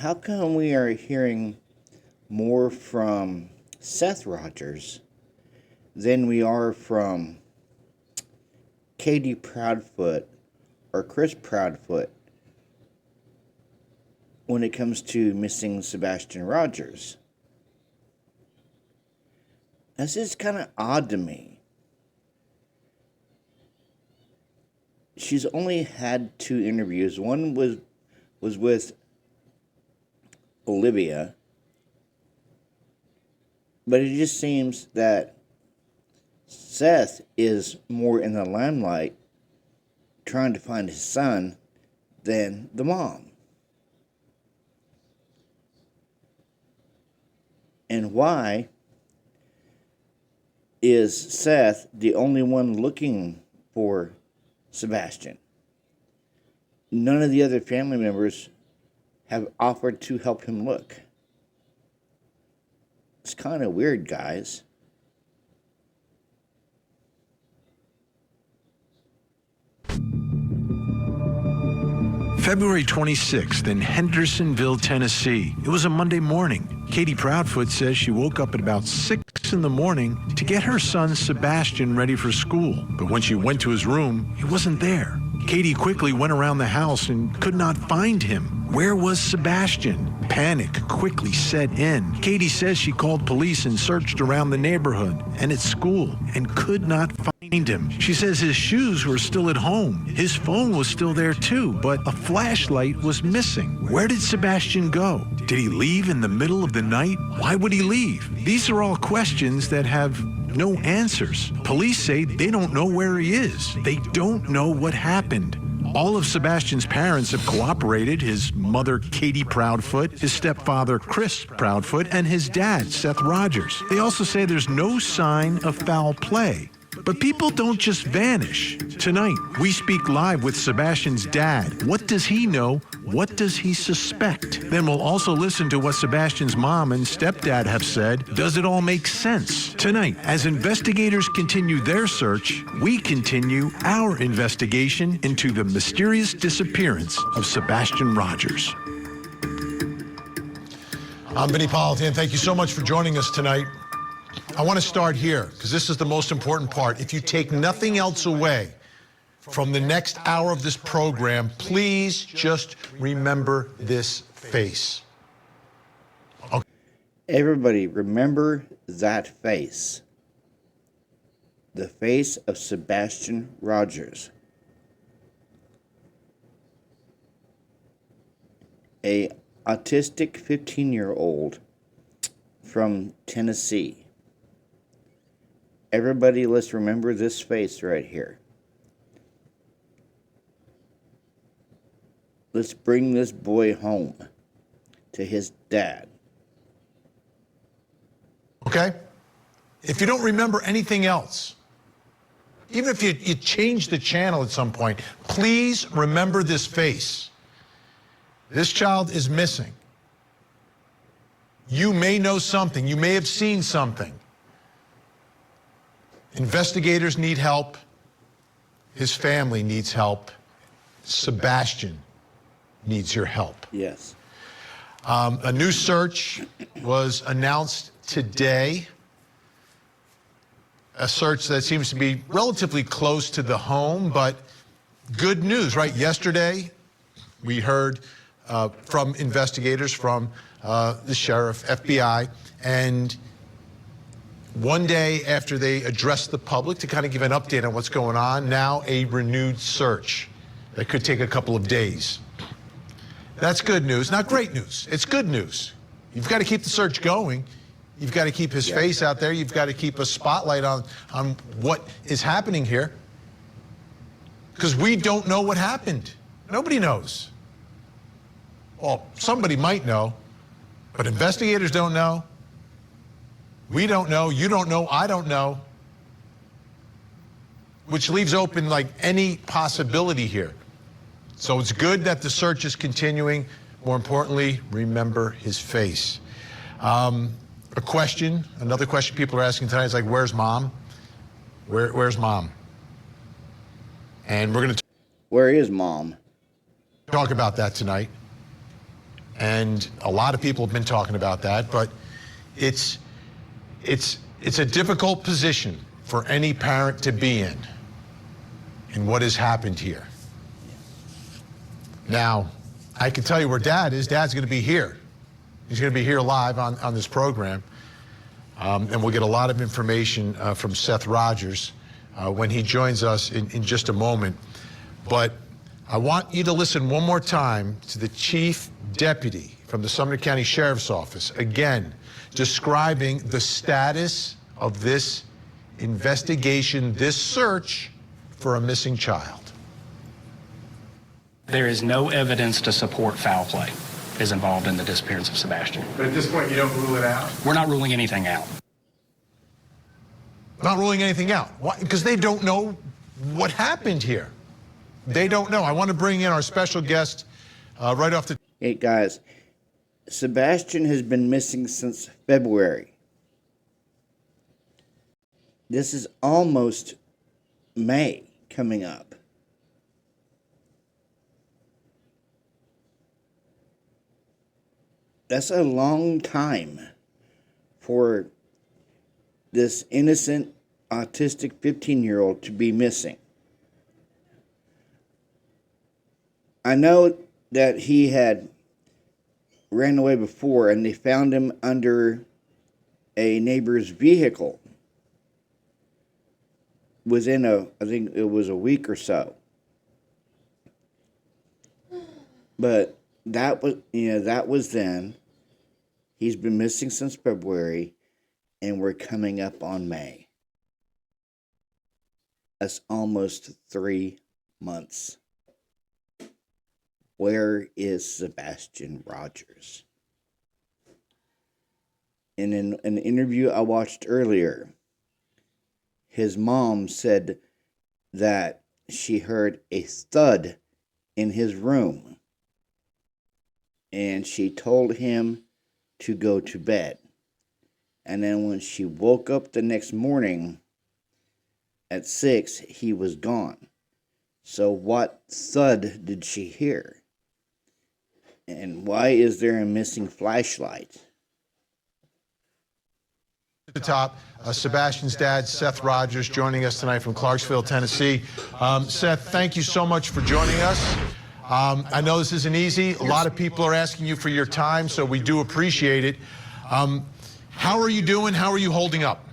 how come we are hearing more from Seth Rogers than we are from Katie Proudfoot or Chris Proudfoot when it comes to missing Sebastian Rogers? This is kind of odd to me. She's only had 2 interviews. One was with Olivia, but it just seems that Seth is more in the limelight trying to find his son than the mom. And why is Seth the only one looking for Sebastian? None of the other family members have offered to help him look. It's kind of weird, guys. February 26th in Hendersonville, Tennessee. It was a Monday morning. Katie Proudfoot says she woke up at about 6 in the morning to get her son Sebastian ready for school. But when she went to his room, he wasn't there. Katie quickly went around the house and could not find him. Where was Sebastian? Panic quickly set in. Katie says she called police and searched around the neighborhood and at school and could not find him. She says his shoes were still at home. His phone was still there too, but a flashlight was missing. Where did Sebastian go? Did he leave in the middle of the night? Why would he leave? These are all questions that have no answers. Police say they don't know where he is. They don't know what happened. All of Sebastian's parents have cooperated, his mother, Katie Proudfoot, his stepfather, Chris Proudfoot, and his dad, Seth Rogers. They also say there's no sign of foul play. But people don't just vanish. Tonight, we speak live with Sebastian's dad. What does he know? What does he suspect? Then we'll also listen to what Sebastian's mom and stepdad have said. Does it all make sense? Tonight, as investigators continue their search, we continue our investigation into the mysterious disappearance of Sebastian Rogers. I'm Vinny Politan. Thank you so much for joining us tonight. I want to start here because this is the most important part. If you take nothing else away from the next hour of this program, please just remember this face. Okay. Everybody, remember that face. The face of Sebastian Rogers. A autistic 15-year-old from Tennessee. Everybody, let's remember this face right here. Let's bring this boy home to his dad. Okay? If you don't remember anything else, even if you change the channel at some point, please remember this face. This child is missing. You may know something. You may have seen something. Investigators need help. His family needs help. Sebastian needs your help. Yes. A new search was announced today. A search that seems to be relatively close to the home, but good news, right? Yesterday, we heard from investigators from the sheriff, FBI, and one day after they addressed the public to kind of give an update on what's going on, now a renewed search that could take a couple of days. That's good news, not great news. It's good news. You've got to keep the search going. You've got to keep his face out there. You've got to keep a spotlight on what is happening here. Because we don't know what happened. Nobody knows. Well, somebody might know, but investigators don't know. We don't know, you don't know, I don't know. Which leaves open like any possibility here. So it's good that the search is continuing. More importantly, remember his face. Another question people are asking tonight is like, where's mom? Where's mom? And we're going to Where is mom? talk about that tonight. and a lot of people have been talking about that, but it's a difficult position for any parent to be in what has happened here. Now, I can tell you where Dad is. Dad's going to be here. He's going to be here live on this program, and we'll get a lot of information from Seth Rogers when he joins us in just a moment. But I want you to listen one more time to the Chief Deputy from the Sumner County Sheriff's Office, again, describing the status of this investigation, this search for a missing child. There is no evidence to support foul play is involved in the disappearance of Sebastian. But at this point, you don't rule it out? We're not ruling anything out. Not ruling anything out. Why? Because they don't know what happened here. They don't know. I want to bring in our special guest right off the... Hey, guys. Sebastian has been missing since February. This is almost May coming up. That's a long time for this innocent autistic 15-year-old to be missing. I know that he had ran away before and they found him under a neighbor's vehicle within I think it was a week or so. But that was then. He's been missing since February, and we're coming up on May. That's almost 3 months. Where is Sebastian Rogers? In an interview I watched earlier, his mom said that she heard a thud in his room, and she told him to go to bed. And then when she woke up the next morning at 6, he was gone. So what thud did she hear? And why is there a missing flashlight? At the top, Sebastian's dad, Seth Rogers, joining us tonight from Clarksville, Tennessee. Seth, thank you so much for joining us. I know this isn't easy. A lot of people are asking you for your time, so we do appreciate it. How are you doing? How are you holding up?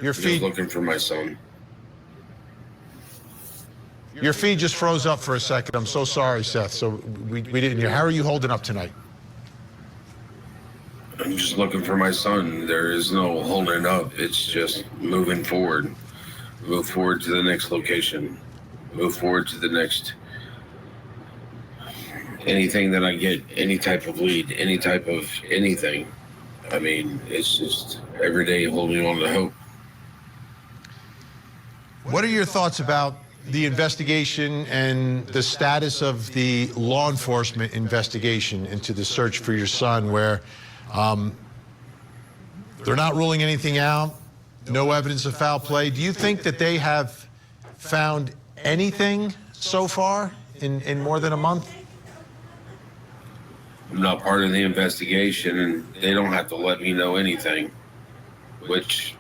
Your feed, just looking for my son. Your feed just froze up for a second. I'm so sorry, Seth. So we didn't hear. How are you holding up tonight? I'm just looking for my son. There is no holding up. It's just moving forward. Move forward to the next location. Move forward to the next. Anything that I get, any type of lead, any type of anything. I mean, it's just every day holding on to hope. What are your thoughts about the investigation and the status of the law enforcement investigation into the search for your son, where they're not ruling anything out, no evidence of foul play? Do you think that they have found anything so far in more than a month? I'm not part of the investigation, and they don't have to let me know anything, which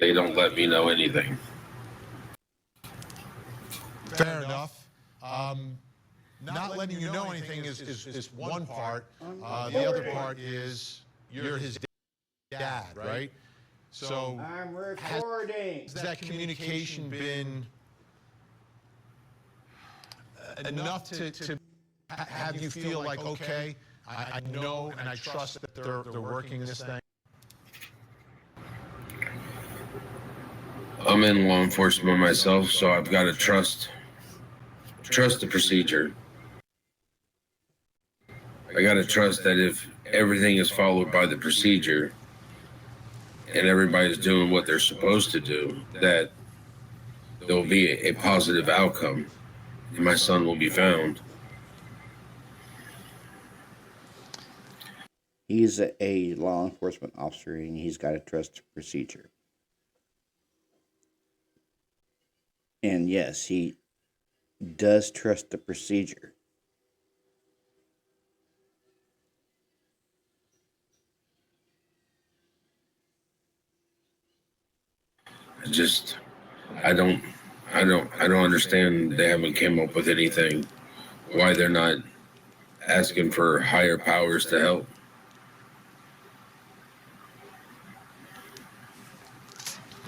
they don't let me know anything. Fair enough. Not letting you know anything is one part. The other part is you're his dad, right? So I'm recording. has that communication been enough to have you feel like, okay, I know and I trust that they're working this thing? I'm in law enforcement myself, so I've got to trust the procedure. I got to trust that if everything is followed by the procedure and everybody's doing what they're supposed to do, that there'll be a positive outcome and my son will be found. He's a law enforcement officer, and he's got to trust the procedure. And yes, he does trust the procedure. Just, I don't, I don't understand. They haven't came up with anything. Why they're not asking for higher powers to help.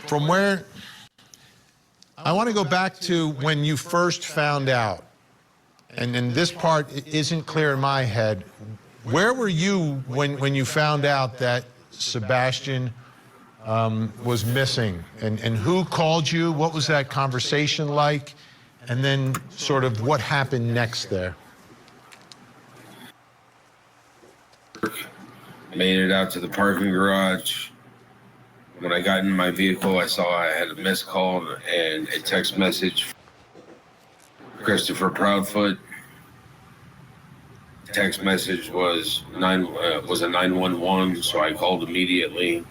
From where, I want to go back to when you first found out, and this part isn't clear in my head. Where were you when you found out that Sebastian was missing? And who called you? What was that conversation like? And then sort of what happened next there? Made it out to the parking garage. When I got in my vehicle, I saw I had a missed call and a text message. Christopher Proudfoot. Text message was a 911, so I called immediately,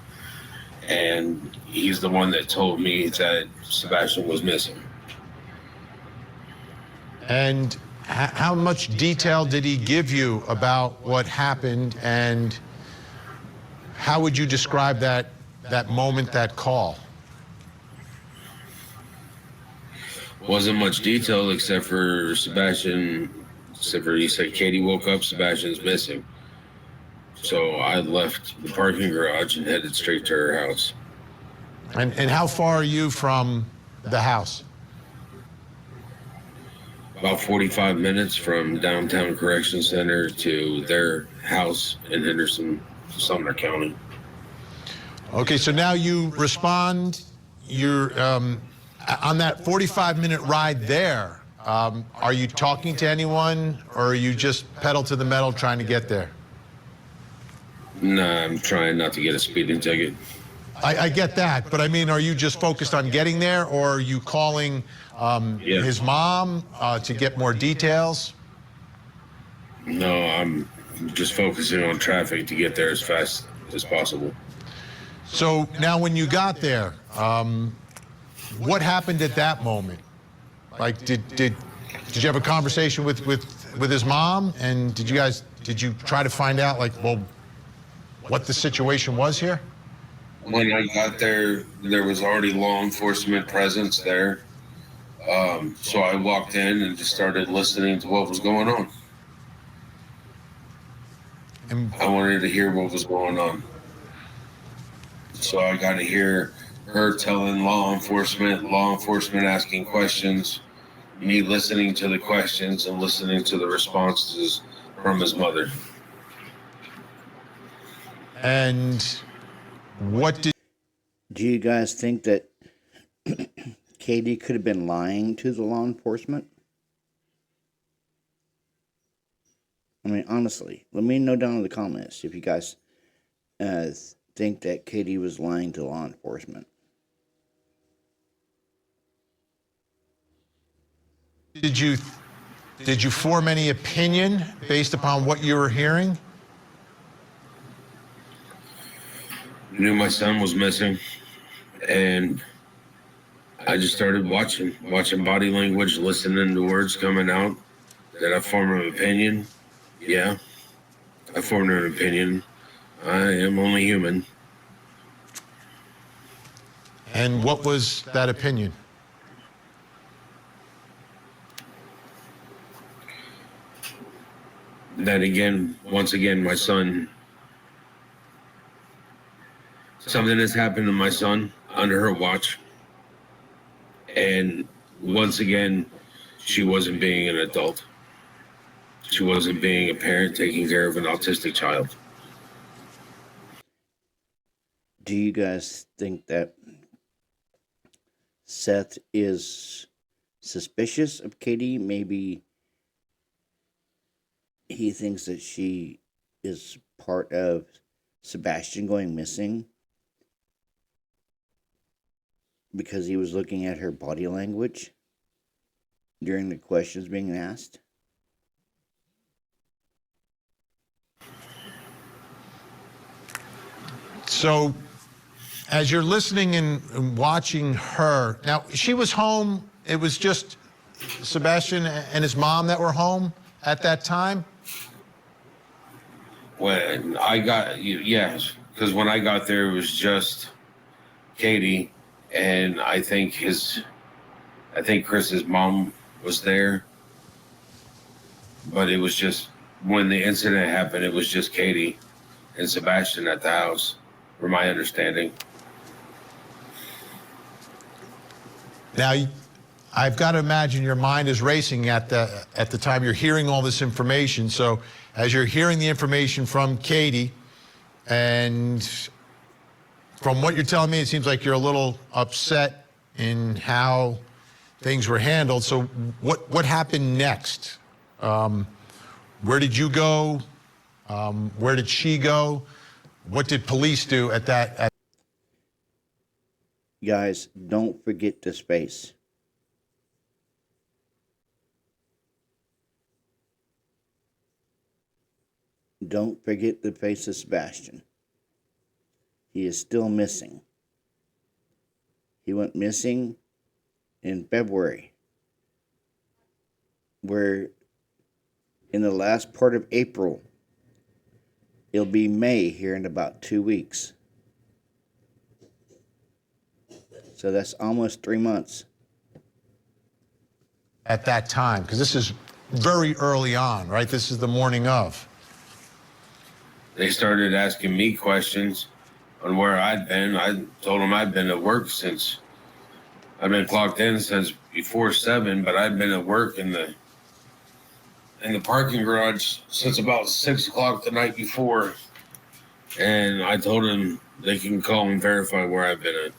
and he's the one that told me that Sebastian was missing. And how much detail did he give you about what happened, and how would you describe that moment, that call? Wasn't much detail except for he said Katie woke up, Sebastian's missing. So I left the parking garage and headed straight to her house. And how far are you from the house? About 45 minutes from downtown correction center to their house in Henderson, Sumner County. Okay, so now you respond. You're on that 45-minute ride there. Are you talking to anyone, or are you just pedal to the metal trying to get there? Nah, I'm trying not to get a speeding ticket. I get that, but I mean, are you just focused on getting there, or are you calling his mom to get more details? No, I'm just focusing on traffic to get there as fast as possible. So now when you got there, what happened at that moment? Like, did you have a conversation with his mom, and did you try to find out, like, well, what the situation was here? When I got there, there was already law enforcement presence there. So I walked in and just started listening to what was going on. And I wanted to hear what was going on. So I got to hear her telling law enforcement asking questions, me listening to the questions and listening to the responses from his mother. And what did... Do you guys think that Katie could have been lying to the law enforcement? I mean, honestly, let me know down in the comments if you guys think that Katie was lying to law enforcement. Did you form any opinion based upon what you were hearing? Knew my son was missing, and I just started watching body language, listening to words coming out. Did I form an opinion? Yeah, I formed an opinion. I am only human. And what was that opinion? That once again, my son, something has happened to my son under her watch. And once again, she wasn't being an adult. She wasn't being a parent taking care of an autistic child. Do you guys think that Seth is suspicious of Katie? Maybe he thinks that she is part of Sebastian going missing because he was looking at her body language during the questions being asked. So as you're listening and watching her, now she was home, it was just Sebastian and his mom that were home at that time? When I got, yes, because when I got there, it was just Katie, and I think Chris's mom was there, but it was just, when the incident happened, it was just Katie and Sebastian at the house, from my understanding. Now, I've got to imagine your mind is racing at the time you're hearing all this information. So as you're hearing the information from Katie, and from what you're telling me, it seems like you're a little upset in how things were handled. So what happened next? Where did you go? Where did she go? What did police do at that? Guys, don't forget the space. Don't forget the face of Sebastian. He is still missing. He went missing in February. We're in the last part of April. It'll be May here in about 2 weeks. So that's almost 3 months. At that time, because this is very early on, right? This is the morning of. They started asking me questions on where I'd been. I told them I'd been at work since, I've been clocked in since before 7, but I'd been at work in the parking garage since about 6 o'clock the night before. And I told them they can call and verify where I've been at.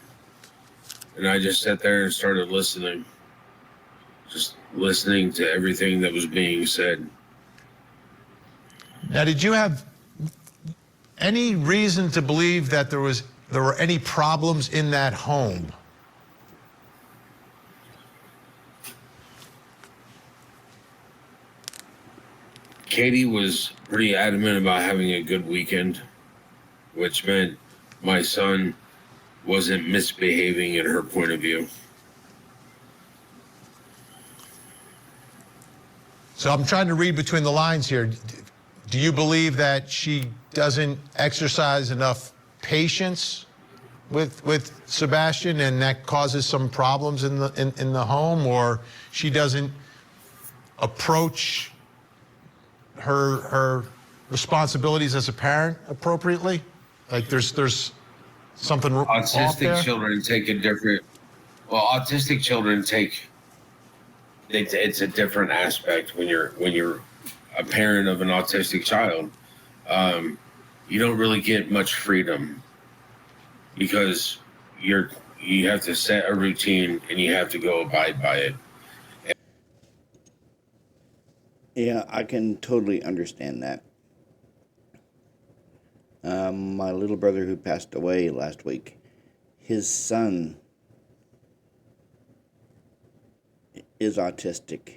And I just sat there and started listening. Just listening to everything that was being said. Now, did you have any reason to believe that there were any problems in that home? Katie was pretty adamant about having a good weekend, which meant my son wasn't misbehaving in her point of view. So I'm trying to read between the lines here. Do you believe that she doesn't exercise enough patience with Sebastian, and that causes some problems in the home, or she doesn't approach her responsibilities as a parent appropriately? Like there's something off there? Autistic children take a different. Well, autistic children take. It's a different aspect when you're a parent of an autistic child. You don't really get much freedom because you have to set a routine and you have to go abide by it. Yeah, I can totally understand that. My little brother who passed away last week, his son is autistic.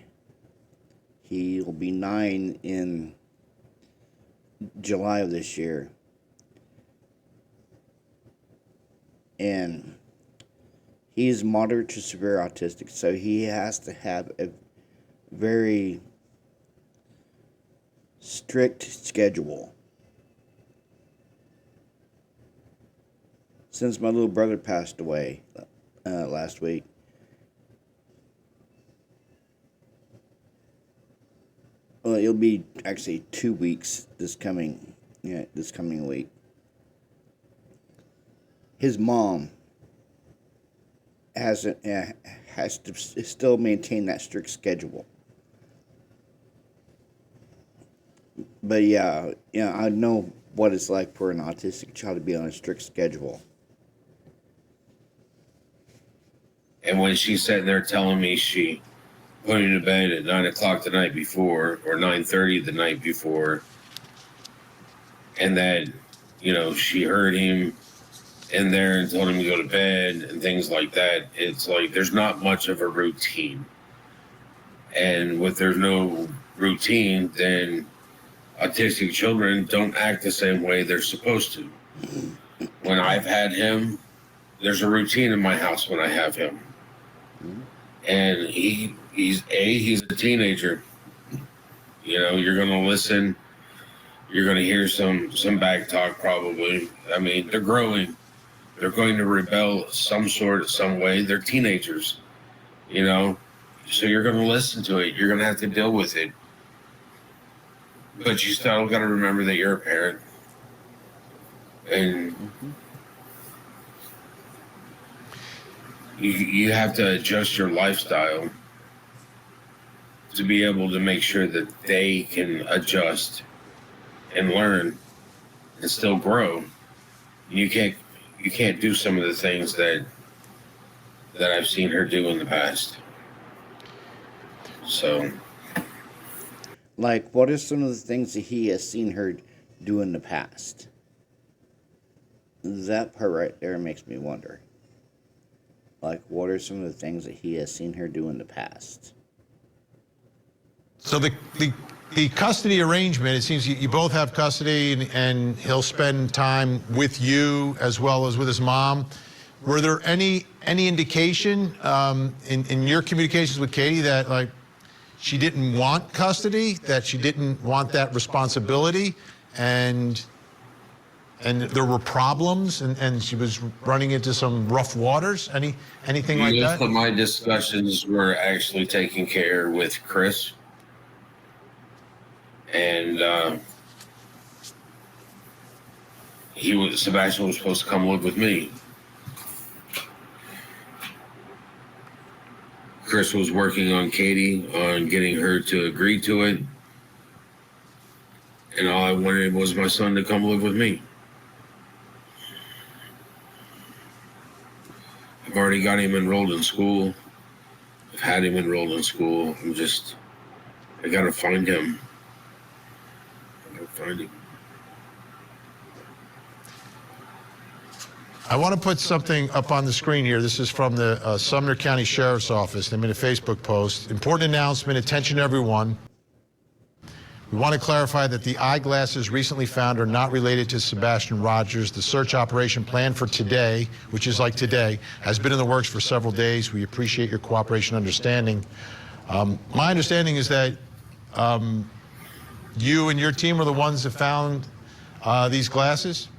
He'll be 9 in July of this year. And he's moderate to severe autistic, so he has to have a very strict schedule. Since my little brother passed away last week, well, it'll be actually 2 weeks this coming week. His mom has to still maintain that strict schedule. But yeah, I know what it's like for an autistic child to be on a strict schedule. And when she's sitting there telling me she put him to bed at 9 o'clock the night before, or 9:30 the night before, and that, she heard him in there and told him to go to bed and things like that, it's like there's not much of a routine. And if there's no routine, then autistic children don't act the same way they're supposed to. when I've had him, there's a routine in my house when I have him. And he's a teenager. You know, you're going to listen. You're going to hear some back talk probably. I mean, they're growing. They're going to rebel some way. They're teenagers, you know. So you're going to listen to it. You're going to have to deal with it. But you still got to remember that you're a parent. And you have to adjust your lifestyle to be able to make sure that they can adjust and learn and still grow. You can't do some of the things that I've seen her do in the past. So, like, what are some of the things that he has seen her do in the past? That part right there makes me wonder. Like, what are some of the things that he has seen her do in the past? So the custody arrangement, it seems you both have custody, and he'll spend time with you as well as with his mom. Were there any indication in your communications with Katie that, like, she didn't want custody, that she didn't want that responsibility, and there were problems, and she was running into some rough waters? Anything like that? Most of my discussions were actually taken care with Chris. And Sebastian was supposed to come live with me. Chris was working on Katie, on getting her to agree to it. And all I wanted was my son to come live with me. I've already got him enrolled in school. I've had him enrolled in school. I gotta find him. I want to put something up on the screen here. This is from the Sumner County Sheriff's Office. They made a Facebook post. Important announcement, attention everyone. We want to clarify that the eyeglasses recently found are not related to Sebastian Rogers. The search operation planned for today, which is like today, has been in the works for several days. We appreciate your cooperation and understanding. My understanding is that you and your team are the ones that found these glasses?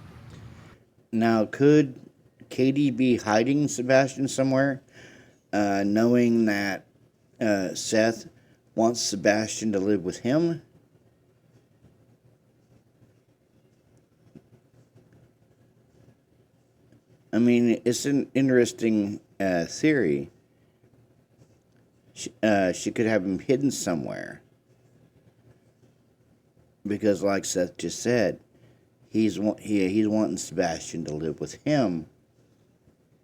Now, could Katie be hiding Sebastian somewhere, knowing that Seth wants Sebastian to live with him? I mean, it's an interesting theory. She could have him hidden somewhere. Because, like Seth just said, he's wanting Sebastian to live with him.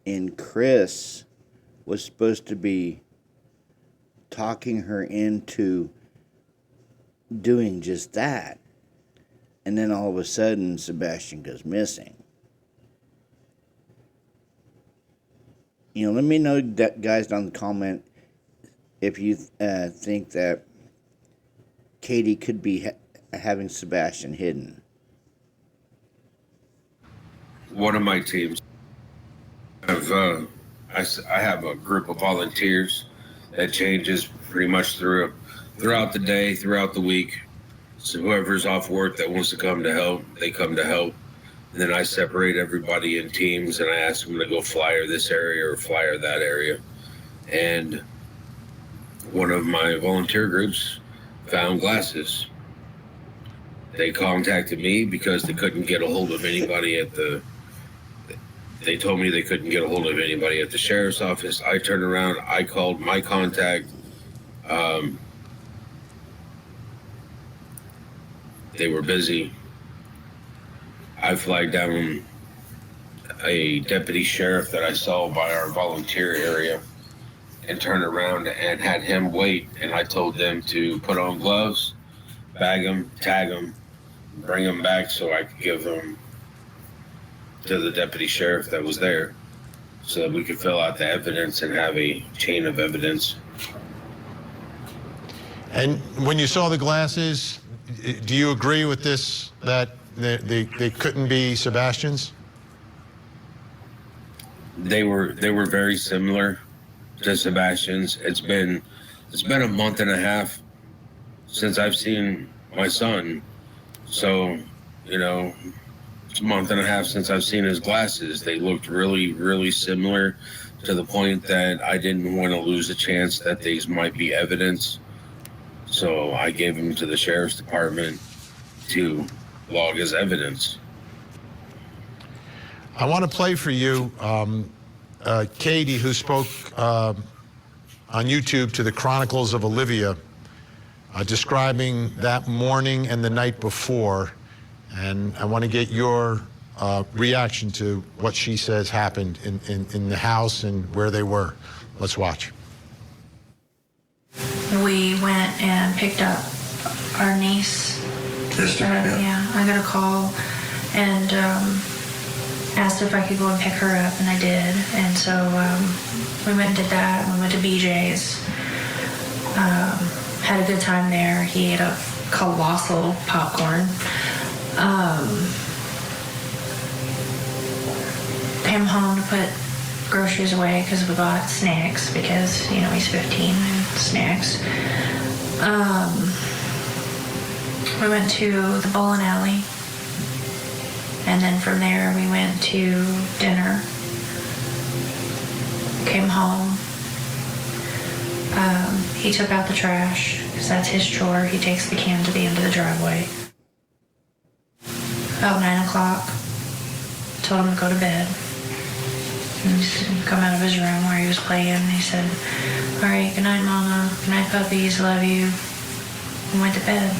And Chris was supposed to be talking her into doing just that. And then all of a sudden, Sebastian goes missing. You know, let me know, guys, down in the comment if you think that Katie could be having Sebastian hidden. One of my teams, I have a group of volunteers that changes pretty much throughout the day, throughout the week. So whoever's off work that wants to come to help, they come to help. And then I separate everybody in teams, and I ask them to go flyer this area or flyer that area. And one of my volunteer groups found glasses. They contacted me because they couldn't get a hold of anybody they told me they couldn't get a hold of anybody at the sheriff's office. I turned around, I called my contact. They were busy. I flagged down a deputy sheriff that I saw by our volunteer area and turned around and had him wait. And I told them to put on gloves, bag them, tag them, bring them back so I could give them to the deputy sheriff that was there so that we could fill out the evidence and have a chain of evidence. And when you saw the glasses, do you agree with this, that they couldn't be Sebastian's? They were very similar to Sebastian's. It's been a month and a half since I've seen my son. So, you know, it's a month and a half since I've seen his glasses. They looked really, really similar to the point that I didn't want to lose a chance that these might be evidence. So I gave them to the sheriff's department to log as evidence. I want to play for you Katie, who spoke on YouTube to the Chronicles of Olivia, describing that morning and the night before. And I want to get your reaction to what she says happened in the house and where they were. Let's watch. We went and picked up our niece. Yeah, I got a call and asked if I could go and pick her up, and I did. And so we went and did that. We went to BJ's. Had a good time there. He ate a colossal popcorn. Came home to put groceries away because we bought snacks because, you know, he's 15 and snacks. We went to the bowling alley, and then from there we went to dinner. Came home. He took out the trash because that's his chore. He takes the can to the end of the driveway. About 9 o'clock, told him to go to bed. And he's come out of his room where he was playing, and he said, "All right, good night, Mama. Good night, puppies. Love you." And went to bed.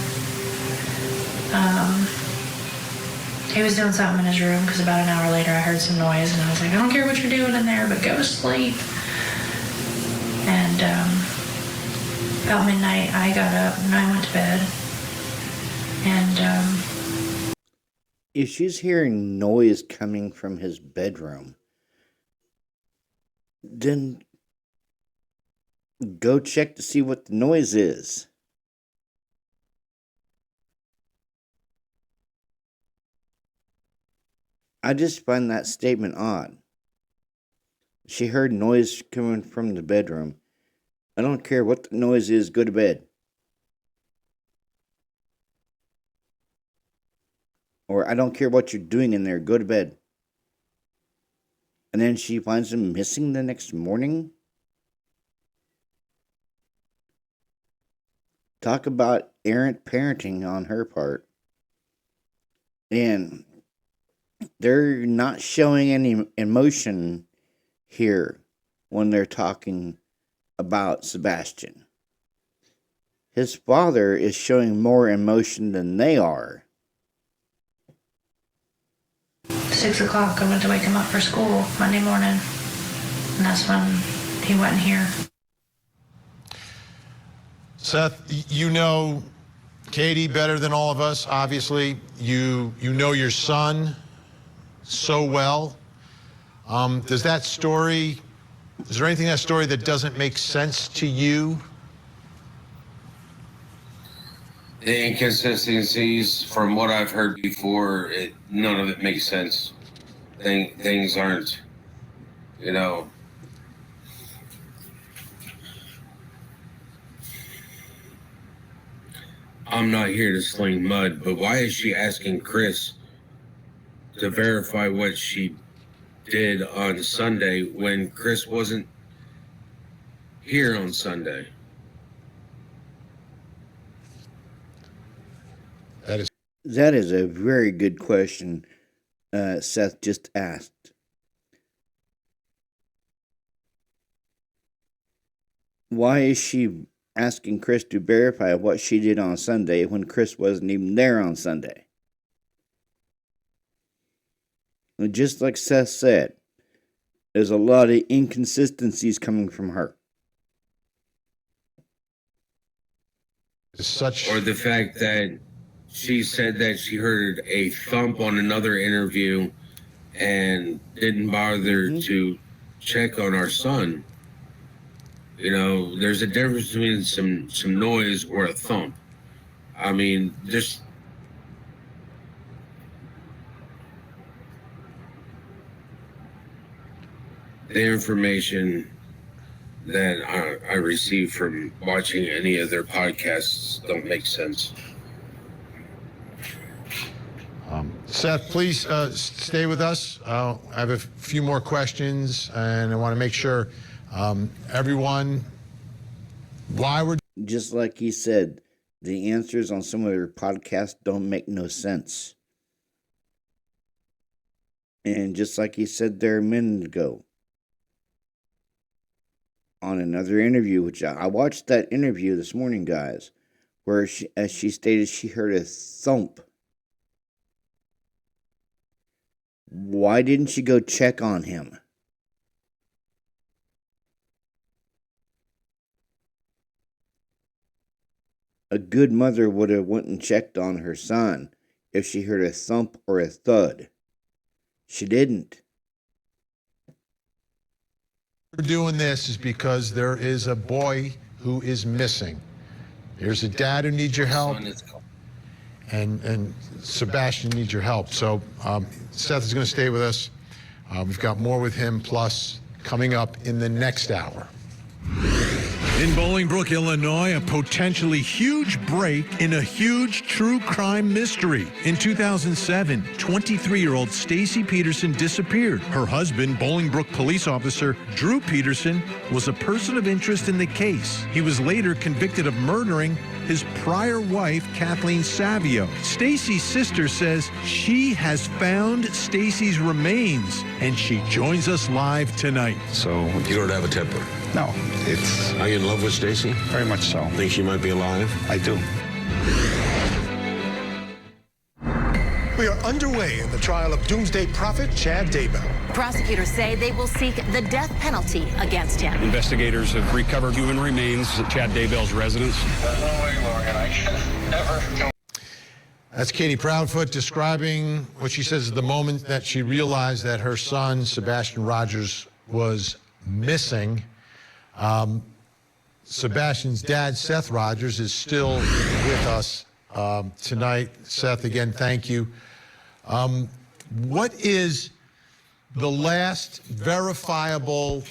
He was doing something in his room because about an hour later I heard some noise, and I was like, "I don't care what you're doing in there, but go to sleep." And about midnight I got up and I went to bed. And if she's hearing noise coming from his bedroom, then go check to see what the noise is. I just find that statement odd. She heard noise coming from the bedroom. I don't care what the noise is, go to bed. Or I don't care what you're doing in there, go to bed. And then she finds him missing the next morning? Talk about errant parenting on her part. And they're not showing any emotion here when they're talking about Sebastian. His father is showing more emotion than they are. 6 o'clock, I went to wake him up for school Monday morning, and that's when he wasn't here. Seth, you know Katie better than all of us, obviously. You know your son so well. Is there anything in that story that doesn't make sense to you? The inconsistencies, from what I've heard before, none of it makes sense. Things aren't, you know. I'm not here to sling mud, but why is she asking Chris to verify what she did on Sunday when Chris wasn't here on Sunday? That is a very good question Seth just asked. Why is she asking Chris to verify what she did on Sunday when Chris wasn't even there on Sunday? And just like Seth said, there's a lot of inconsistencies coming from her. Or the fact that she said that she heard a thump on another interview and didn't bother to check on our son. You know, there's a difference between some noise or a thump. I mean, just... the information that I received from watching any of their podcasts don't make sense. Seth, please stay with us. I have a few more questions, and I want to make sure everyone, why we're... Just like he said, the answers on some of their podcasts don't make no sense. And just like he said there a minute ago, on another interview, which I watched that interview this morning, guys, where as she stated she heard a thump. Why didn't she go check on him? A good mother would have went and checked on her son if she heard a thump or a thud. She didn't. We're doing this is because there is a boy who is missing. There's a dad who needs your help, and Sebastian needs your help. So Seth is going to stay with us. We've got more with him, plus coming up in the next hour. In Bolingbrook, Illinois, a potentially huge break in a huge true crime mystery. In 2007, 23-year-old Stacy Peterson disappeared. Her husband, Bolingbrook police officer Drew Peterson, was a person of interest in the case. He was later convicted of murdering his prior wife, Kathleen Savio. Stacy's sister says she has found Stacy's remains, and she joins us live tonight. So You don't have a temper. no, it's Are you in love with Stacy? very much so. Think she might be alive? I do. We are underway in the trial of doomsday prophet Chad Daybell. Prosecutors say they will seek the death penalty against him. Investigators have recovered human remains at Chad Daybell's residence. That's Katie Proudfoot describing what she says is the moment that she realized that her son, Sebastian Rogers, was missing. Sebastian's dad, Seth Rogers, is still with us tonight. Seth, again, thank you. What is the last verifiable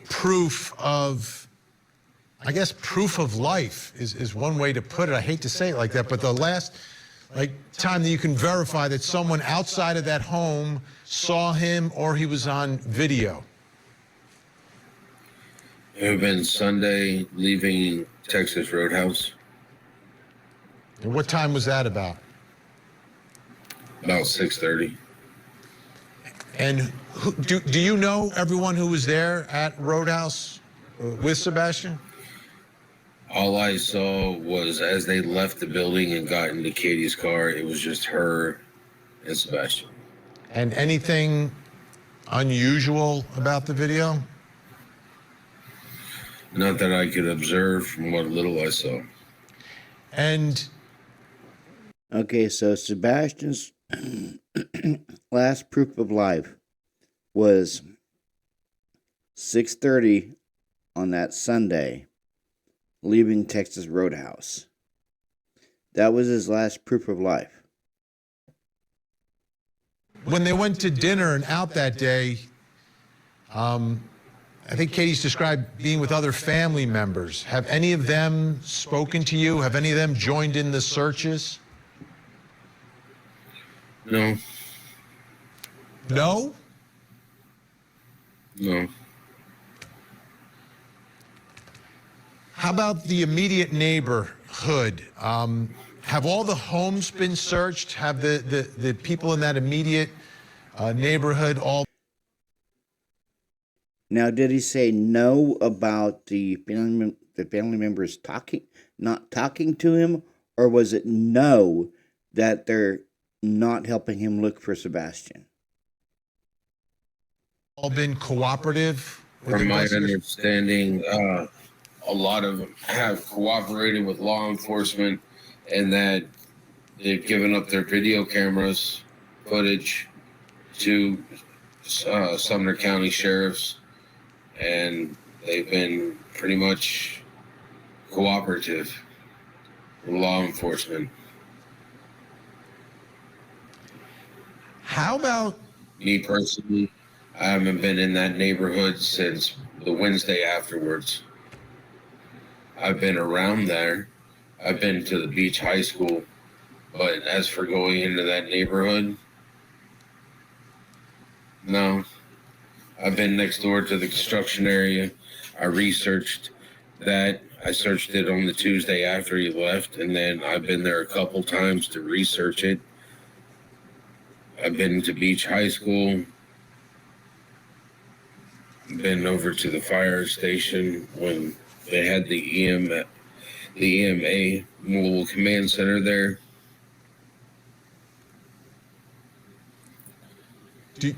proof of, I guess, proof of life is one way to put it. I hate to say it like that, but the last time that you can verify that someone outside of that home saw him or he was on video? It would have been Sunday, leaving Texas Roadhouse. And what time was that about? About 6:30. And do you know everyone who was there at Roadhouse with Sebastian? All I saw was as they left the building and got into Katie's car, it was just her and Sebastian. And anything unusual about the video? Not that I could observe from what little I saw. And Okay, so Sebastian's last proof of life was 6:30 on that Sunday, leaving Texas Roadhouse. That was his last proof of life. when they went to dinner and out that day, I think Katie's described being with other family members. Have any of them spoken to you? Have any of them joined in the searches? No. No? No. How about the immediate neighborhood? Have all the homes been searched? Have the people in that immediate neighborhood all... Now, did he say no about the family members not talking to him, or was it no that they're not helping him look for Sebastian? all been cooperative? From my understanding, a lot of them have cooperated with law enforcement, and that they've given up their video cameras footage to Sumner County sheriffs, and they've been pretty much cooperative with law enforcement. How about... Me personally, I haven't been in that neighborhood since the Wednesday afterwards. I've been around there. I've been to the beach high school. But as for going into that neighborhood, no. I've been next door to the construction area. I researched that. I searched it on the Tuesday after he left, and then I've been there a couple times to research it. I've been to Beach High School. Been over to the fire station when they had the EMA Mobile Command Center there. Do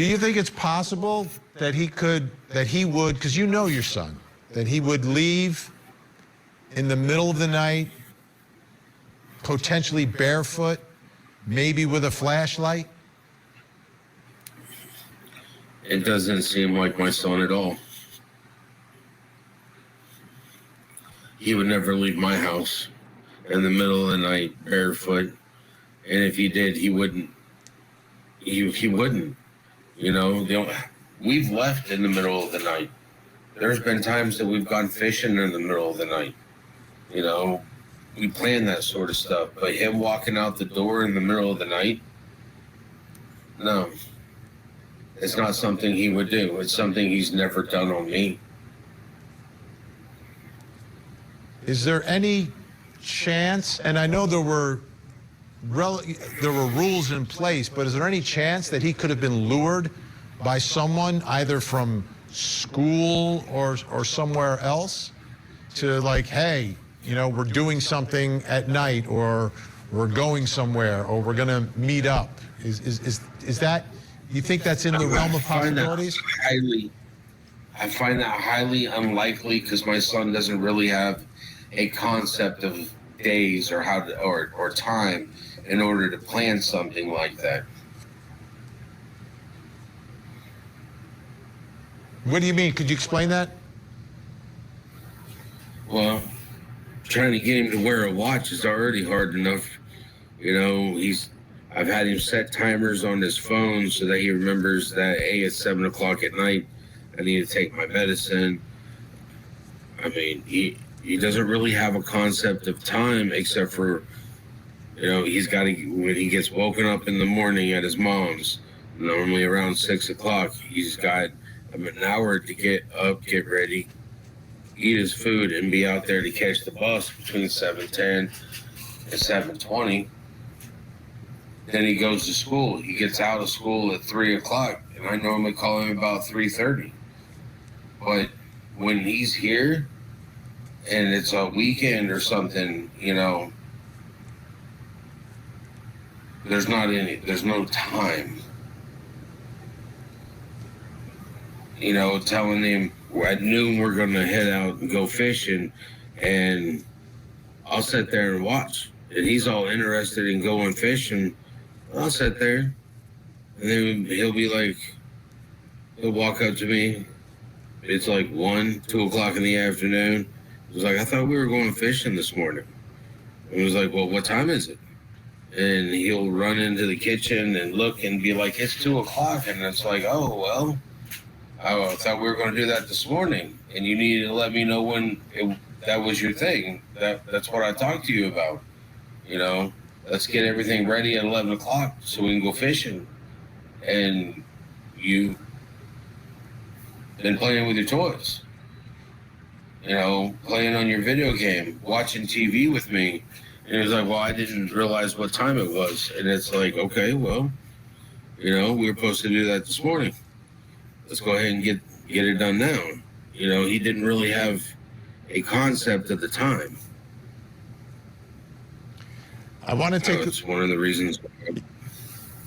you think it's possible that he would, because you know your son, that he would leave in the middle of the night, potentially barefoot, maybe with a flashlight? It doesn't seem like my son at all. He would never leave my house in the middle of the night barefoot. And if he did, he wouldn't. He wouldn't. You know, we've left in the middle of the night. There's been times that we've gone fishing in the middle of the night. You know, we plan that sort of stuff. But him walking out the door in the middle of the night, no. It's not something he would do. It's something he's never done on me. Is there any chance, and I know there were rules in place, but is there any chance that he could have been lured by someone either from school or somewhere else to, like, hey, you know, we're doing something at night, or we're going somewhere, or we're going to meet up? Is that, you think that's in the realm of possibilities? I find that highly unlikely, because my son doesn't really have a concept of days or or time in order to plan something like that. What do you mean? Could you explain that? Well, trying to get him to wear a watch is already hard enough. You know, I've had him set timers on his phone so that he remembers that, hey, it's 7 o'clock at night, I need to take my medicine. I mean, he doesn't really have a concept of time, except for, you know, he's got to, when he gets woken up in the morning at his mom's, normally around 6 o'clock, he's got an hour to get up, get ready, eat his food, and be out there to catch the bus between 7:10 and 7:20. Then he goes to school. He gets out of school at 3 o'clock, and I normally call him about 3:30. But when he's here, and it's a weekend or something, you know, there's no time. You know, telling him at noon we're going to head out and go fishing, and I'll sit there and watch. And he's all interested in going fishing. I'll sit there, and then he'll walk up to me. It's like 1, 2 o'clock in the afternoon. He was like, I thought we were going fishing this morning. And I was like, well, what time is it? And he'll run into the kitchen and look and be like, it's 2 o'clock. And it's like, oh, well, I thought we were going to do that this morning. And you needed to let me know when that was your thing. That's what I talked to you about. You know, let's get everything ready at 11 o'clock so we can go fishing. And you've been playing with your toys. You know, playing on your video game, watching TV with me. And it was like, well, I didn't realize what time it was. And it's like, okay, well, you know, we were supposed to do that this morning. Let's go ahead and get it done now. You know, he didn't really have a concept at the time. I want to take... It's one of the reasons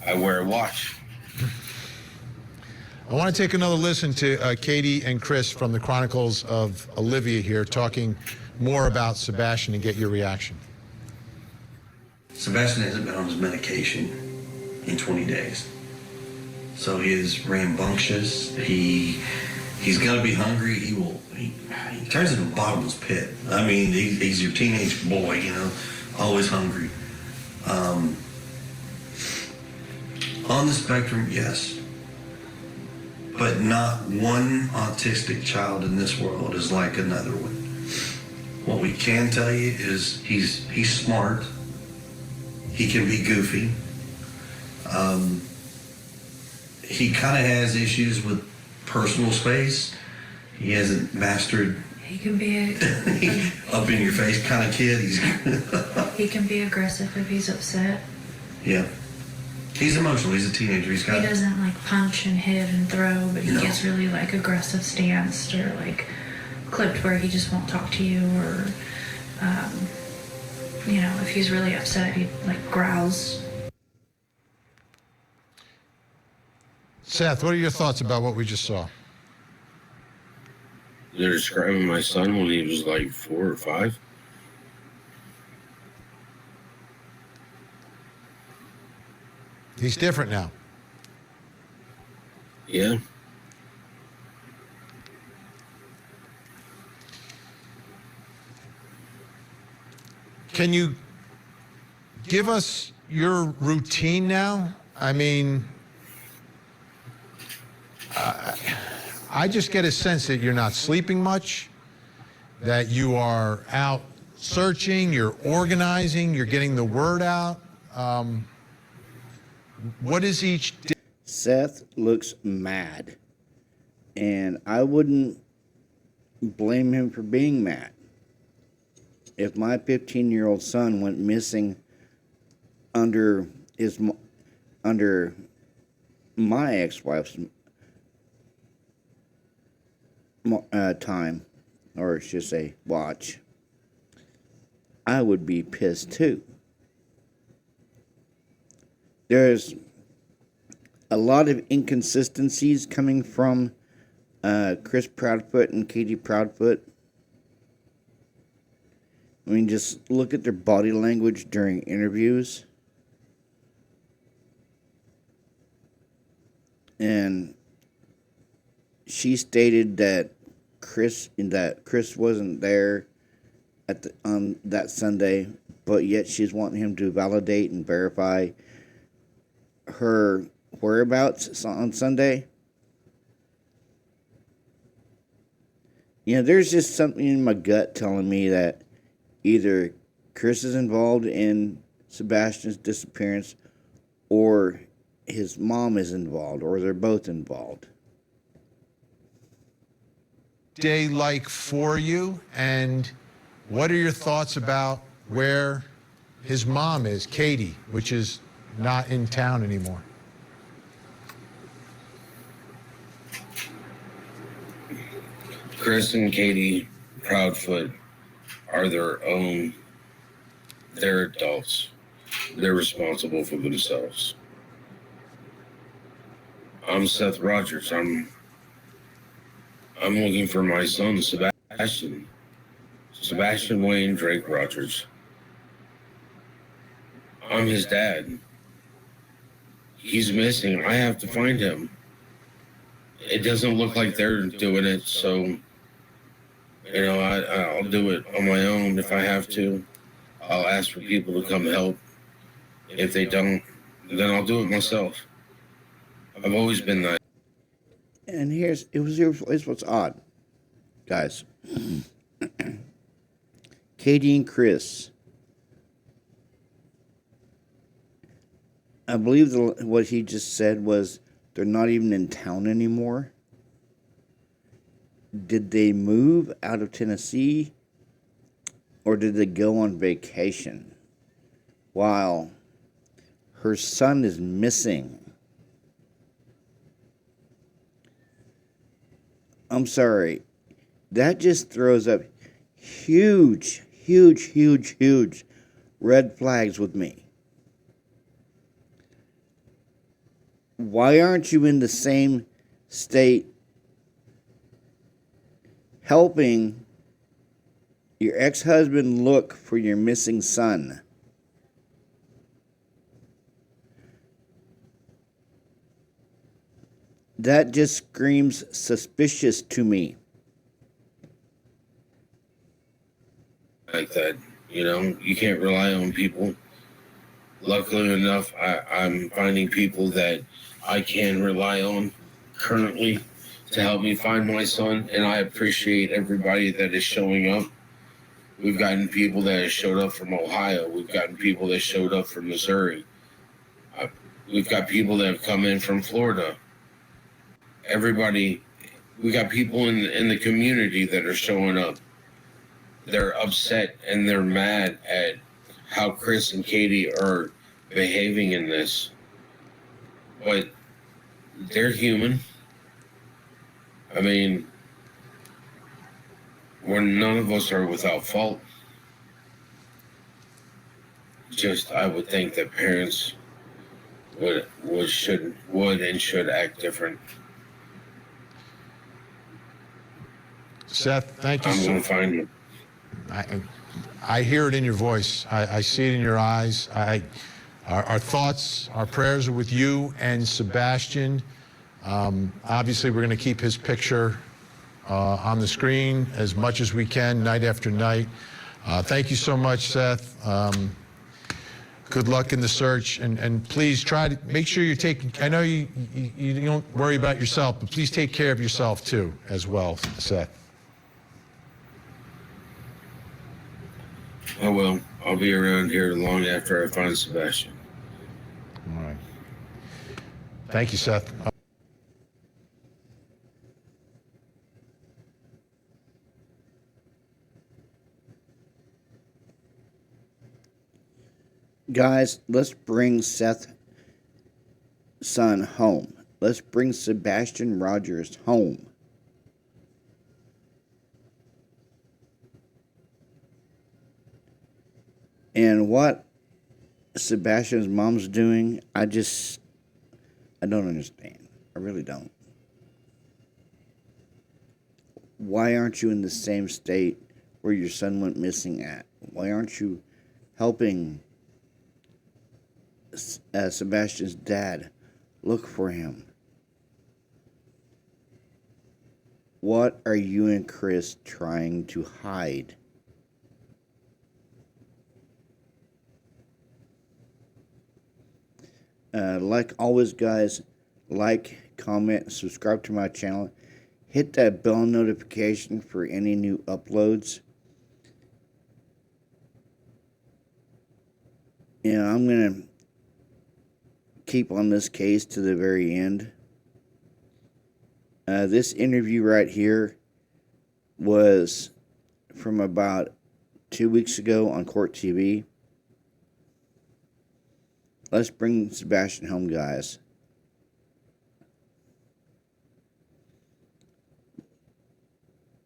I wear a watch. I want to take another listen to Katie and Chris from the Chronicles of Olivia here, talking more about Sebastian, and get your reaction. Sebastian hasn't been on his medication in 20 days. So he is rambunctious. He's got to be hungry. He turns into a bottomless pit. I mean, he's your teenage boy, you know, always hungry. On the spectrum, yes. But not one autistic child in this world is like another one. What we can tell you is he's smart. He can be goofy. He kind of has issues with personal space. He hasn't mastered. He can be up in your face kind of kid. He can be aggressive if he's upset. Yeah. He's emotional. He's a teenager. He doesn't like punch and hit and throw, but he gets really like aggressive stanced or like clipped where he just won't talk to you, or if he's really upset, he like growls. Seth, what are your thoughts about what we just saw? They're describing my son when he was like 4 or 5. He's different now. Yeah. Can you give us your routine now? I mean, I just get a sense that you're not sleeping much, that you are out searching, you're organizing, you're getting the word out. What is each day? Seth looks mad, and I wouldn't blame him for being mad. If my 15-year-old son went missing under my ex-wife's time, or I should say watch, I would be pissed too. There's a lot of inconsistencies coming from Chris Proudfoot and Katie Proudfoot. I mean, just look at their body language during interviews. And she stated that Chris wasn't there on that Sunday, but yet she's wanting him to validate and verify her whereabouts on Sunday. There's just something in my gut telling me that either Chris is involved in Sebastian's disappearance, or his mom is involved, or they're both involved. Day like for you, and what are your thoughts about where his mom is, Katie, which is not in town anymore? Chris and Katie Proudfoot are they're adults. They're responsible for themselves. I'm Seth Rogers. I'm looking for my son, Sebastian Wayne Drake Rogers. I'm his dad. He's missing. I have to find him. It doesn't look like they're doing it, so I'll do it on my own if I have to. I'll ask for people to come help. If they don't, then I'll do it myself. I've always been that. And here's what's odd, guys. Katie and Chris, I believe what he just said was they're not even in town anymore. Did they move out of Tennessee, or did they go on vacation while her son is missing? I'm sorry. That just throws up huge red flags with me. Why aren't you in the same state helping your ex-husband look for your missing son? That just screams suspicious to me. Like that, you can't rely on people. Luckily enough, I'm finding people that I can rely on. currently to help me find my son, and I appreciate everybody that is showing up. We've gotten people that have showed up from Ohio. We've gotten people that showed up from Missouri. We've got people that have come in from Florida. Everybody, we got people in the community that are showing up. They're upset and they're mad at how Chris and Katie are behaving in this. But they're human. I mean, none of us are without fault. Just, I would think that parents would and should act different. Seth, thank you. I'm going to find you. I hear it in your voice. I see it in your eyes. Our thoughts, our prayers are with you and Sebastian. Obviously, we're going to keep his picture on the screen as much as we can, night after night. Thank you so much, Seth. Good luck in the search, and please try to make sure you're taking. I know you don't worry about yourself, but please take care of yourself too, as well, Seth. I will. I'll be around here long after I find Sebastian. All right. Thank you, Seth. Guys, let's bring Seth's son home. Let's bring Sebastian Rogers home. And what Sebastian's mom's doing, I don't understand. I really don't. Why aren't you in the same state where your son went missing at? Why aren't you helping Sebastian's dad look for him? What are you and Chris trying to hide? Like always, guys, like, comment, subscribe to my channel. Hit that bell notification for any new uploads. And I'm going to keep on this case to the very end. This interview right here was from about 2 weeks ago on Court TV. Let's bring Sebastian home, guys.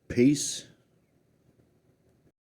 Peace.